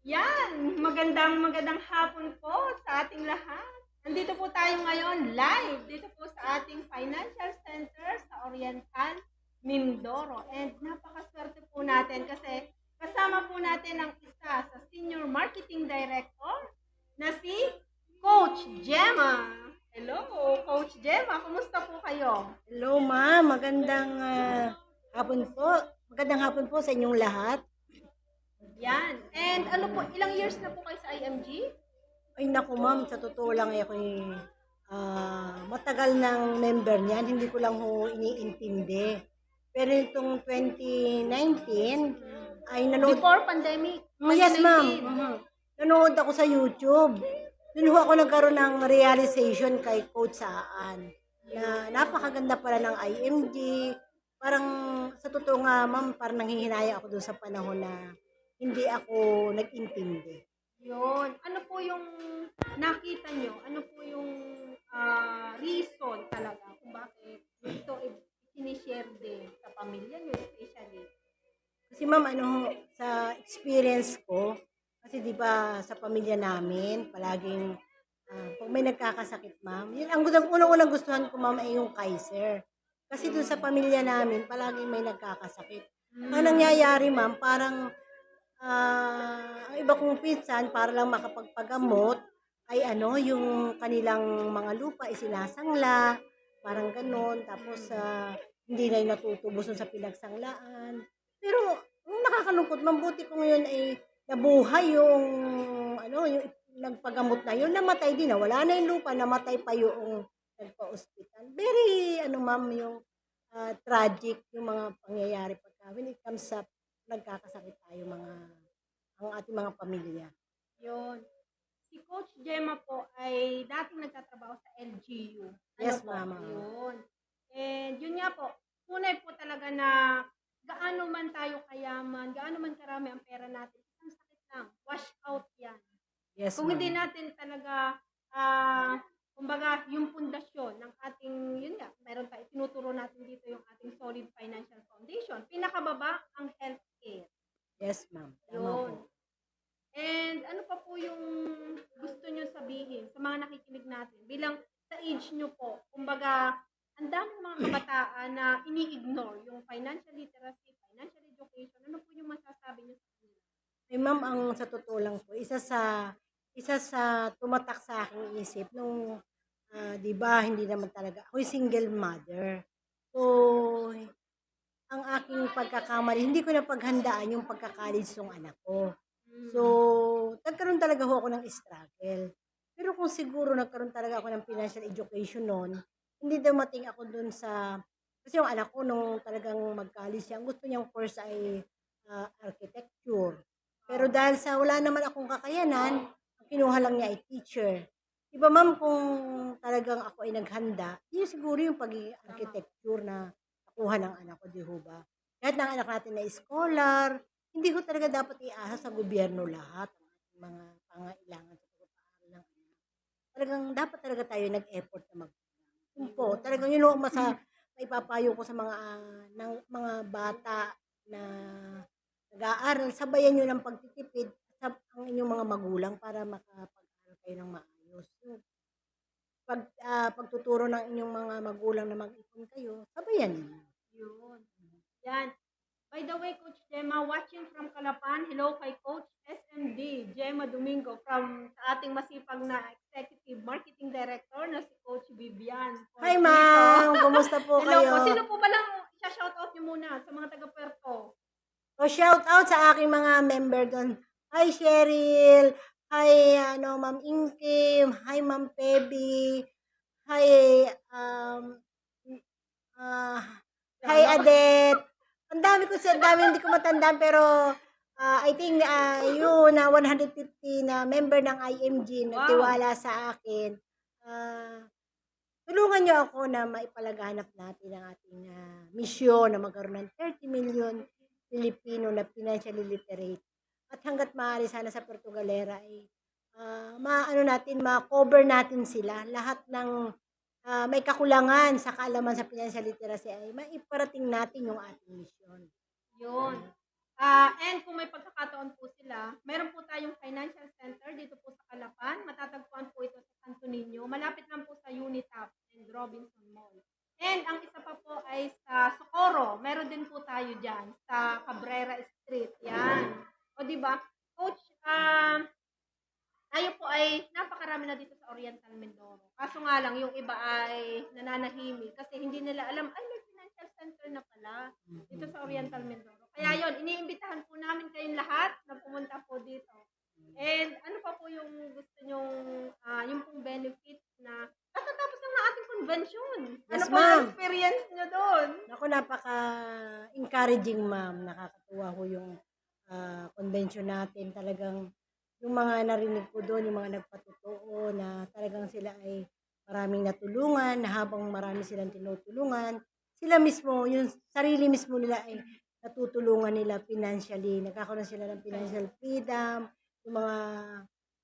Yan, magandang hapon po sa ating lahat. Nandito po tayo ngayon live dito po sa ating financial center sa Oriental, Mindoro. And napakaswerte po natin kasi kasama po natin ang isa sa Senior Marketing Director na si Coach Gemma. Hello, Coach Gemma. Kumusta po kayo? Hello, ma'am. Hapon po. Magandang hapon po sa inyong lahat. Yan. And ano po, ilang years na po kayo sa IMG? Ay, naku, ma'am. Sa totoo lang, ako matagal ng member niyan. Hindi ko lang ho iniintindi. Pero itong 2019, ay nanood... Before pandemic? Yes, ma'am. 2019. Nanood ako sa YouTube. Doon ho ako nagkaroon ng realization kay Coach Saan na napakaganda pala ng IMG. Parang sa totoo nga, ma'am, parang nanghihinaya ako doon sa panahon na hindi ako nag-intindi. Yun. Ano po yung nakita nyo? Ano po yung reason talaga kung bakit ito sinishare din sa pamilya nyo especially? Kasi ma'am, sa experience ko, kasi di ba sa pamilya namin, palaging pag may nagkakasakit, ma'am, yun ang unang-unang gustuhan ko, ma'am, ay yung Kaiser. Kasi doon sa pamilya namin, palaging may nagkakasakit. Ang nangyayari, ma'am, parang ang iba kong pinsan, para lang makapagpagamot, ay yung kanilang mga lupa ay sinasangla, parang ganon. Tapos, hindi na yung natutubos dun sa pinagsanglaan. Pero, ang nakakalungkot, mabuti ko ngayon ay nabuhay yung nagpagamot na yun, namatay din na. Wala na yung lupa, namatay pa yung nagpa-hospital. Very, ma'am, yung tragic yung mga pangyayari pagka when it comes sa nagkakasakit tayo ang ating mga pamilya. Yun. Si Coach Gemma po ay dating nagtatrabaho sa LGU. Yes, po? mama. Yun. And yun nga po, tunay po talaga na gaano man tayo kayaman, gaano man karami ang pera natin, isang sakit lang, wash out yan. Yes, Kung hindi ma'am. natin talaga, kumbaga, yung pundasyon ng ating, yun nga, meron tayo, tinuturo natin dito yung ating solid financial foundation. Pinakababa, ang healthcare. Yes, ma'am. Tama Yun. po. And ano pa po yung gusto nyo sabihin sa mga nakikinig natin? Bilang sa age nyo po, kumbaga, ang daming mga kabataan na ini-ignore yung financial literacy, financial education. Ano po yung masasabi nyo sa kanila? Eh, ma'am, ang sa totoo lang po, isa sa tumatak sa aking isip nung, 'di ba, hindi naman talaga ako'y single mother. So, ang aking pagkakamali, hindi ko napaghandaan yung pagka-college ng anak ko. So, nagkaroon talaga ho ako ng struggle. Pero kung siguro nagkaroon talaga ako ng financial education noon, hindi dumating ako dun kasi yung anak ko nung talagang mag-college siya, ang gusto niyang course ay architecture. Pero dahil sa wala naman akong kakayanan, ang kinuha lang niya ay teacher. Iba ma'am, kung talagang ako ay naghanda, yun siguro yung pagiging architecture na nakuha ng anak ko, di ho ba? Kahit ng anak natin na scholar, hindi ko talaga dapat iasa sa gobyerno lahat ang ating mga pangailangan sa pagpapaaral ng anak. Talagang dapat talaga tayo nag-effort na yun po, talagang yun ang maipapayo ko sa mga bata na nag-aaral, sabayan nyo ng pagtitipid sa ang inyong mga magulang para makapag-aral kayo ng maayos. Yung pagtuturo ng inyong mga magulang na mag-ipon kayo, sabayan niyo. Yun. Yan. By the way, Coach Gemma, watching from Calapan, hello kay Coach SMD Gemma Domingo from sa ating masipag na Executive Marketing Director na si Coach Vivian. Hi ma'am, kumusta po Hello kayo? po. Sino po ba lang i-shoutout niyo muna sa mga taga-Puerto? O shout out sa aking mga member doon. Hi Cheryl, hi Ma'am Inkim, hi Ma'am Pebi, hi hi Adet. Ang dami hindi ko matandaan pero I think yun na 150 na member ng IMG na tiwala sa akin. Tulungan niyo ako na maipalaganap natin ang ating misyon na magkaroon ng 30 million Pilipino na financially literate. At hangga't maaari sana sa Puerto Galera ay ma-cover natin sila. Lahat ng may kakulangan sa kaalaman sa financial literacy ay maiparating natin yung ating misyon. Yun. And kung may pagkakataon po sila, meron po tayong financial center dito po sa Calapan. Matatagpuan po ito sa Santo Niño. Malapit lang po sa Unitap and Robinson Mall. And ang isa pa po ay sa Socorro. Meron din po tayo dyan sa Cabrera Street. Yan. O di ba? Coach, tayo po ay napakarami na dito sa Oriental Mindoro. Kaso nga lang, yung iba ay nananahimik kasi hindi nila alam, ay may financial center na pala dito sa Oriental Mindoro. Kaya yon, iniimbitahan po namin kayong lahat na pumunta po dito. And ano pa po yung gusto nyong, yung pong benefit na katatapos lang ng ating convention. Ano Yes, po ang ma'am. experience nyo doon? Naku, napaka-encouraging, ma'am. Nakakatuwa ho yung convention natin. Talagang yung mga narinig ko doon, yung mga nagpatotoo na talagang sila ay maraming natulungan, na habang marami silang tinutulungan, sila mismo, yung sarili mismo nila ay natutulungan nila financially. Nagkakaroon sila ng financial freedom, yung mga,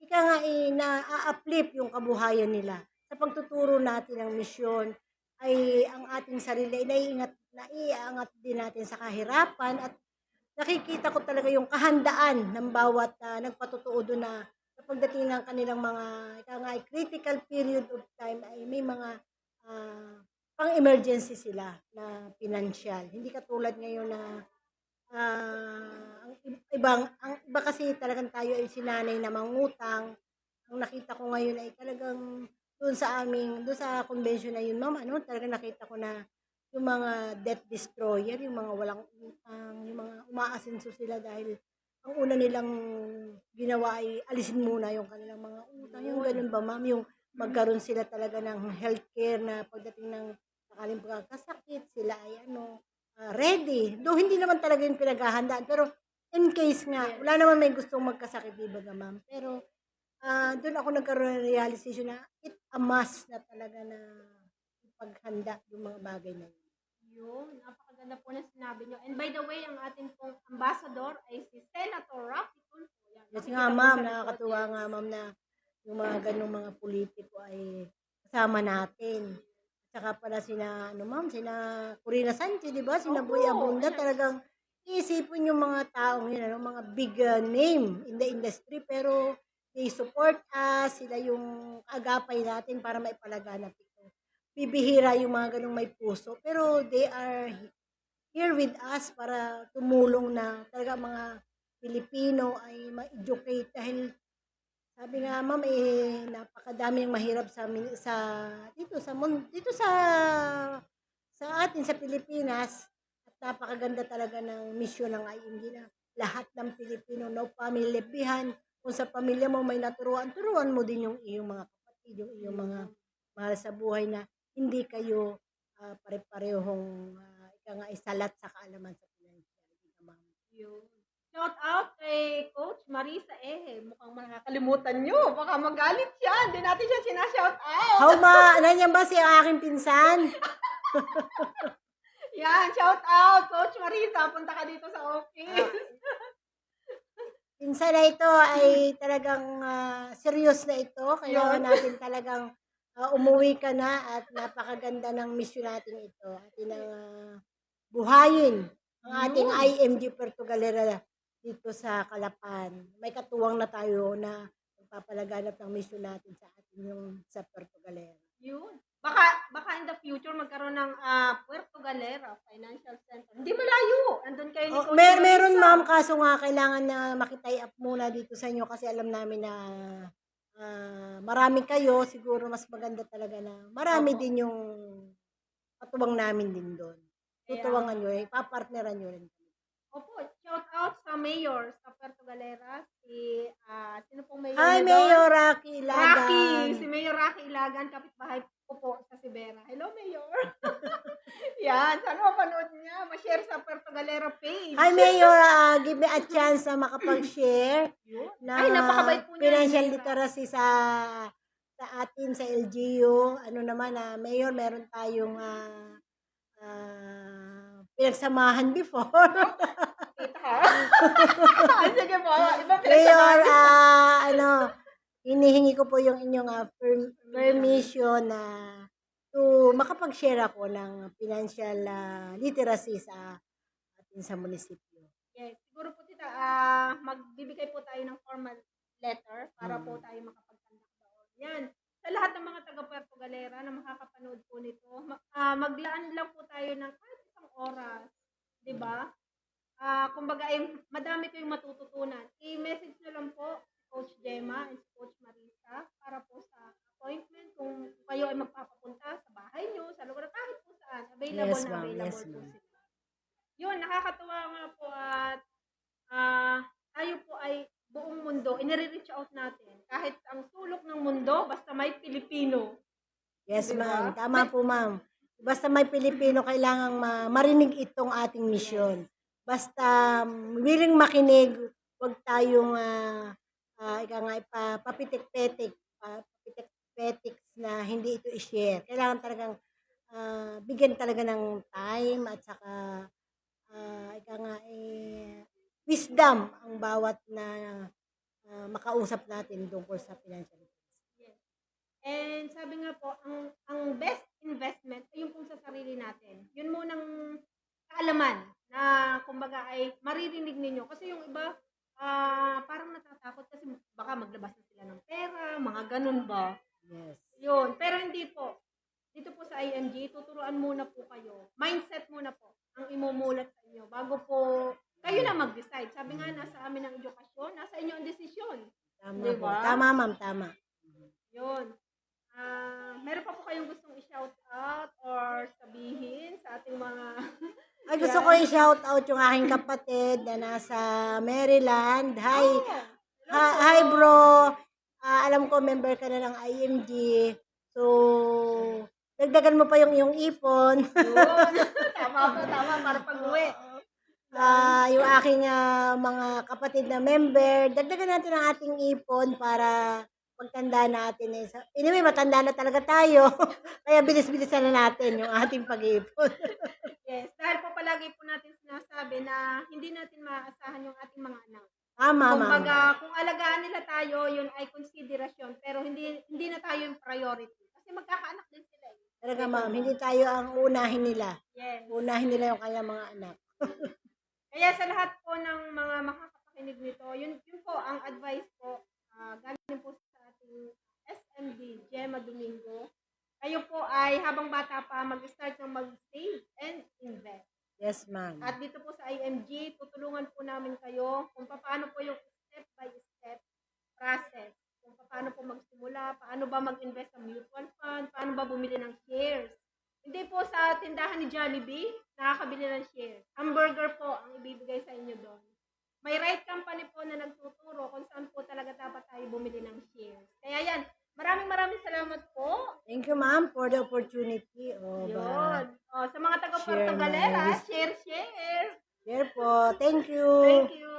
ika nga na-uplift yung kabuhayan nila. Sa pagtuturo natin ng misyon, ay ang ating sarili ay naiangat din natin sa kahirapan at nakikita ko talaga yung kahandaan ng bawat nagpatotoo doon na sa pagdating ng kanilang mga ika nga ay critical period of time ay may mga pang-emergency sila na financial. Hindi katulad ngayon na ang iba kasi talagang tayo ay sinanay na mangutang. Ang nakita ko ngayon ay talagang doon sa convention na yun, ma'am, talagang nakita ko na yung mga debt destroyer, yung mga walang utang, yung mga umaasenso sila dahil ang una nilang ginawa ay alisin muna yung kanilang mga utang. Yung ganun ba, ma'am, yung magkaroon sila talaga ng healthcare na pagdating ng sakaling pagkakasakit, sila ay ready. Though hindi naman talaga yung pinaghahandaan, pero in case nga, wala naman may gustong magkasakit, di ba, ma'am? Pero doon ako nagkaroon ng realization na it a must na talaga na paghanda yung mga bagay na yun. Yun, napakaganda po na sinabi nyo. And by the way, ang ating pong ambassador ay si Senator Rafi Tulfo. Yan, Yes nakikita nga, po ma'am, sa likod. nakakatuwa nga, ma'am, na yung mga ganung mga politiko ay kasama natin. Tsaka pala sina Corina Sanchez, di ba? Sina Boy Opo, Abunda, syempre. talagang iisipin yung mga taong yun, mga big name in the industry, pero they support us, sila yung kaagapay natin para maipalaganap ito. Bibihira yung mga ganung may puso, pero they are here with us para tumulong na talaga mga Pilipino ay ma-educate dahil sabi nga, ma'am, napakadaming mahirap dito sa atin sa Pilipinas at napakaganda talaga ng misyon ng IMG na lahat ng Pilipino, no family left behind. Kung sa pamilya mo may turuan mo din yung iyong mga kapatid, yung iyong mga mahal sa buhay na hindi kayo pare-parehong ika nga isalat sa kaalaman sa financial. Ma'am. Yun. Shout out kay Coach Marisa Mukhang nakakalimutan nyo. Baka magalit siya. Hindi natin siya sinashout out. How nandiyan ba si aking pinsan? Yan, shout out. Coach Marisa, punta ka dito sa office. Pinsan na ito ay talagang serious na ito. Kailangan Yun. natin talagang umuwi ka na at napakaganda ng mission natin ito. Atin ang buhayin ang ating Yun. IMG Puerto Galera dito sa Calapan. May katuwang na tayo na magpapalaganap ng mission natin sa atin yung sa Puerto Galera. Yun. Baka in the future magkaroon ng Puerto Galera Financial Center. Hindi malayo. Andun kayo ni Coach Meron, Marisa. ma'am, kaso nga kailangan na makitay up muna dito sa inyo kasi alam namin na marami kayo, siguro mas maganda talaga na marami Opo. din yung katuwang namin din doon. Kaya- Tutuwangan nyo, papartneran nyo rin. Opo, shout out sa mayor sa Puerto Galera. Sino pong mayor Hi, niyo doon? Mayor Rocky Ilagan. Rocky! Si Mayor Rocky Ilagan, kapitbahay ko po sa Sibera. Hello, Mayor! Yan, sana mapanood niya. Ma-share sa Puerto Galera page. Hi, Mayor, give me a chance na makapag-share Yun. na Ay, napakabait po niya. financial Mayor. literacy sa atin sa LGU. Ano naman, Mayor, meron tayong pinagsamahan before. Kita ha? Sige po, iba Mayor, pinagsamahan. hinihingi ko po yung inyong permission na to makapag-share ako ng financial literacy sa atin sa munisipyo. Yes, siguro po tita, magbibigay po tayo ng formal letter para po tayo makapagtanggap doon. Yan. Sa lahat ng mga taga Puerto Galera na makakapanood po nito, maglaan lang po tayo ng kahit isang oras, 'di ba? Kumbaga ay madami kayong matututunan. I-message nyo lang po si Coach Gemma and si Coach Marisa para po sa appointment kung kayo ay magpapapunta sa bahay nyo, sa lugar, kahit po saan, available Yes, na ma'am. available Yes, po ma'am. sila. Yun, nakakatuwa nga po at tayo po ay buong mundo, inire-reach out natin. Kahit ang sulok ng mundo, basta may Pilipino. Yes, Di ma'am. ba? Tama po, ma'am. Basta may Pilipino, kailangang marinig itong ating misyon. Basta willing makinig, huwag tayong ika nga, papitik-petik, papitik-petik na hindi ito i-share. Kailangan talagang bigyan talaga ng time at saka ika nga, wisdom ang bawat na makausap natin tungkol sa financial. Yes. And sabi nga po, ang best investment ay yung kung sa sarili natin. Yun munang kaalaman na kumbaga ay maririnig ninyo. Kasi yung iba, parang natatakot kasi baka maglabas na sila ng pera, mga ganun ba? Yes. Yun. Pero hindi po. Dito po sa IMG, tuturuan muna po kayo. Mindset muna po ang imumulat sa inyo bago po kayo na mag-decide. Sabi nga, nasa amin ang edukasyon, nasa inyo ang desisyon. Tama Di po. ba? Tama, ma'am. Tama. Yun. Meron pa po kayong gustong i-shout out or sabihin sa ating mga Ay, gusto ko i-shout out yung aking kapatid na nasa Maryland. Hi. Hi, bro. Alam ko, member ka na ng IMG. So, dagdagan mo pa yung iyong ipon. Yun. Tama po, tama. Para pag-uwi. Yung aking mga kapatid na member, dagdagan natin ang ating ipon para pagtanda natin. Anyway, matanda na talaga tayo. Kaya bilis-bilisan na natin yung ating pag-ipon. Yes. Dahil po palagi po natin sinasabi na hindi natin maaasahan yung ating mga anak. Tama, ma'am. Kumbaga, kung alagaan nila tayo, yun ay konsiderasyon. Pero hindi na tayo yung priority. Kasi magkakaanak din sila. Talaga, ma'am. Hindi tayo ang unahin nila. Yes. Unahin nila yung kanilang mga anak. Kaya sa lahat po ng mga makakapakinig nito, yun po ang advice po, galing po sa ating SMD, Gemma Domingo. Kayo po ay habang bata pa mag-start ng mag-save and invest. Yes, ma'am. At dito po sa IMG, tutulungan po namin kayo kung paano po yung step-by-step process. Kung paano po magsimula, paano ba mag-invest sa mutual fund, paano ba bumili ng shares. Hindi po sa tindahan ni Jollibee, nakakabili ng shares. Hamburger po ang ibibigay sa inyo doon. May right company po na nagtuturo kung saan po talaga dapat tayo bumili ng shares. Kaya yan, maraming salamat po. Thank you, ma'am, for the opportunity. Yun. Sa mga taga Share Puerto Galera, nice. share. Share po. Thank you. Thank you.